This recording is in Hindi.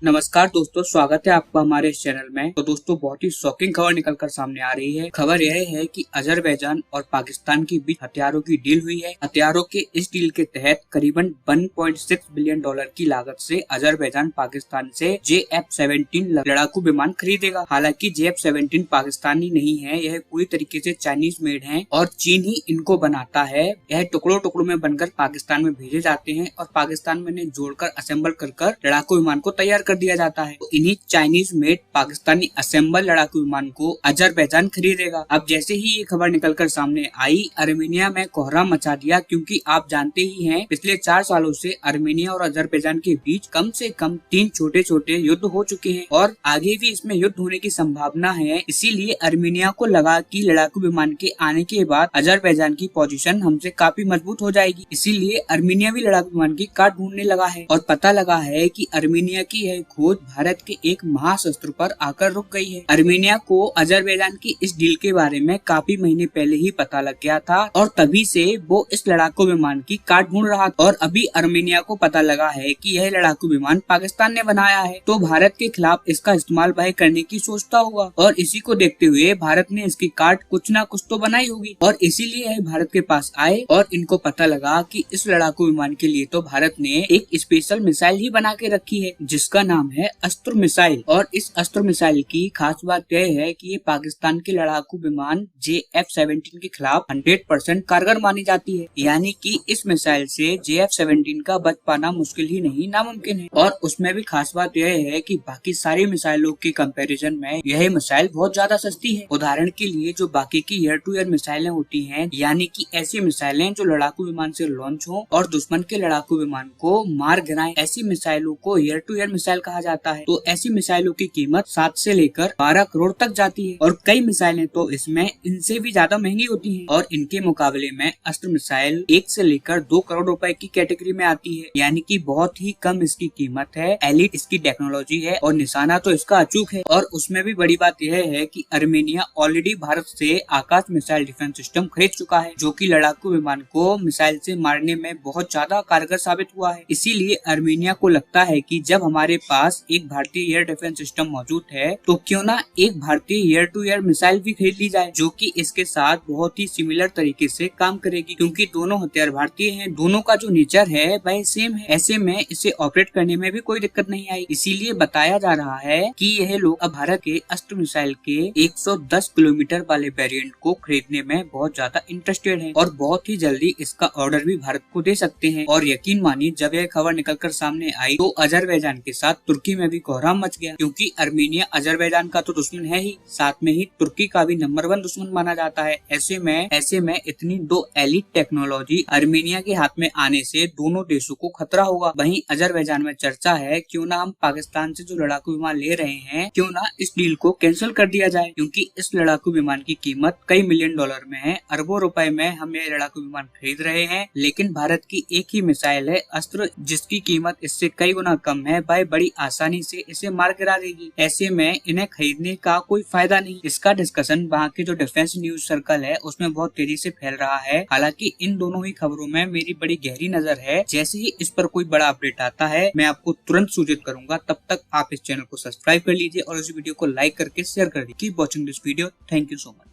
नमस्कार दोस्तों, स्वागत है आपका हमारे इस चैनल में। तो दोस्तों, बहुत ही शॉकिंग खबर निकलकर सामने आ रही है। खबर यह है कि अजरबैजान और पाकिस्तान के बीच हथियारों की डील हुई है। हथियारों के इस डील के तहत करीबन 1.6 बिलियन डॉलर की लागत से अजरबैजान पाकिस्तान से JF-17 लड़ाकू विमान खरीदेगा। हालांकि JF-17 पाकिस्तानी नहीं है, यह पूरी तरीके से चाइनीज मेड है और चीन ही इनको बनाता है। यह टुकड़ों टुकड़ों में बनकर पाकिस्तान में भेजे जाते हैं और पाकिस्तान में इन्हें जोड़कर असेंबल कर लड़ाकू विमान को तैयार कर दिया जाता है। तो इन्हीं चाइनीज मेड पाकिस्तानी असेंबल लड़ाकू विमान को अजरबैजान खरीदेगा। अब जैसे ही ये खबर निकलकर सामने आई, अर्मेनिया में कोहराम मचा दिया, क्योंकि आप जानते ही हैं पिछले 4 सालों से अर्मेनिया और अजरबैजान के बीच कम से कम 3 छोटे छोटे युद्ध हो चुके हैं और आगे भी इसमें युद्ध होने की संभावना है। इसीलिए अर्मेनिया को लगा कि लड़ाकू विमान के आने के बाद अजरबैजान की पोजीशन हमसे काफी मजबूत हो जाएगी। इसीलिए अर्मेनिया भी लड़ाकू विमान की काट ढूंढने लगा है और पता लगा है कि अर्मेनिया की यह खोज भारत के एक महाशस्त्र पर आकर रुक गई है। अर्मेनिया को अजरबैजान की इस डील के बारे में काफी महीने पहले ही पता लग गया था और तभी से वो इस लड़ाकू विमान की काट ढूंढ रहा था। और अभी अर्मेनिया को पता लगा है कि यह लड़ाकू विमान पाकिस्तान ने बनाया है, तो भारत के खिलाफ इसका इस्तेमाल वह करने की सोचता होगा और इसी को देखते हुए भारत ने इसकी काट कुछ न कुछ तो बनाई होगी और इसीलिए यह भारत के पास आए और इनको पता लगा कि इस लड़ाकू विमान के लिए तो भारत ने एक स्पेशल मिसाइल ही बना के रखी है, जिसका नाम है अस्त्र मिसाइल। और इस अस्त्र मिसाइल की खास बात यह है कि ये पाकिस्तान के लड़ाकू विमान JF-17 के खिलाफ 100% कारगर मानी जाती है। यानी कि इस मिसाइल से JF-17 का बच पाना मुश्किल ही नहीं, नामुमकिन है। और उसमें भी खास बात यह है कि बाकी सारी मिसाइलों के कंपैरिजन में यह मिसाइल बहुत ज्यादा सस्ती है। उदाहरण के लिए जो बाकी की एयर टू एयर मिसाइलें होती हैं, यानी कि ऐसी मिसाइलें जो लड़ाकू विमान से लॉन्च हो और दुश्मन के लड़ाकू विमान को मार गिराएं, ऐसी मिसाइलों को एयर टू एयर मिसाइल कहा जाता है। तो ऐसी मिसाइलों की कीमत 7 से लेकर 12 करोड़ तक जाती है और कई मिसाइलें तो इसमें इनसे भी ज्यादा महंगी होती हैं। और इनके मुकाबले में अस्त्र मिसाइल 1 से लेकर 2 करोड़ रुपए की कैटेगरी में आती है, यानी कि बहुत ही कम इसकी कीमत है। एलिट इसकी टेक्नोलॉजी है और निशाना तो इसका अचूक है। और उसमें भी बड़ी बात यह है कि अर्मेनिया ऑलरेडी भारत से आकाश मिसाइल डिफेंस सिस्टम खरीद चुका है, जो कि लड़ाकू विमान को मिसाइल से मारने में बहुत ज्यादा कारगर साबित हुआ है। इसीलिए अर्मेनिया को लगता है कि जब हमारे पास एक भारतीय एयर डिफेंस सिस्टम मौजूद है, तो क्यों ना एक भारतीय एयर टू एयर मिसाइल भी खरीद ली जाए, जो कि इसके साथ बहुत ही सिमिलर तरीके से काम करेगी, क्योंकि दोनों हथियार भारतीय हैं, दोनों का जो नेचर है वह सेम है। ऐसे में इसे ऑपरेट करने में भी कोई दिक्कत नहीं आई। इसीलिए बताया जा रहा है कि यह लोग अब भारत के अस्त्र मिसाइल के 110 किलोमीटर वाले वेरिएंट को खरीदने में बहुत ज्यादा इंटरेस्टेड है और बहुत ही जल्दी इसका ऑर्डर भी भारत को दे सकते हैं। और यकीन मानिए, जब यह खबर निकलकर सामने आई तो अजरबैजान के साथ तुर्की में भी कोहराम मच गया, क्योंकि अर्मेनिया अजरबैजान का तो दुश्मन है ही, साथ में ही तुर्की का भी नंबर 1 दुश्मन माना जाता है। ऐसे में इतनी 2 एलिट टेक्नोलॉजी अर्मेनिया के हाथ में आने से दोनों देशों को खतरा होगा। वहीं अजरबैजान में चर्चा है क्यों ना हम पाकिस्तान से जो लड़ाकू विमान ले रहे हैं, क्यों ना इस डील को कैंसिल कर दिया जाए, क्योंकि इस लड़ाकू विमान की कीमत कई मिलियन डॉलर में है, अरबों रुपए में हम ये लड़ाकू विमान खरीद रहे हैं। लेकिन भारत की एक ही मिसाइल है अस्त्र, जिसकी कीमत इससे कई गुना कम है, वह बड़ी आसानी से इसे मार गिरा देगी। ऐसे में इन्हें खरीदने का कोई फायदा नहीं। इसका डिस्कशन वहाँ के जो डिफेंस न्यूज सर्कल है उसमें बहुत तेजी से फैल रहा है। हालांकि इन दोनों ही खबरों में मेरी बड़ी गहरी नजर है। जैसे ही इस पर कोई बड़ा अपडेट आता है, मैं आपको तुरंत सूचित करूंगा। तब तक आप इस चैनल को सब्सक्राइब कर लीजिए और इस वीडियो को लाइक करके शेयर कर दीजिए। Keep watching this video. Thank you so much.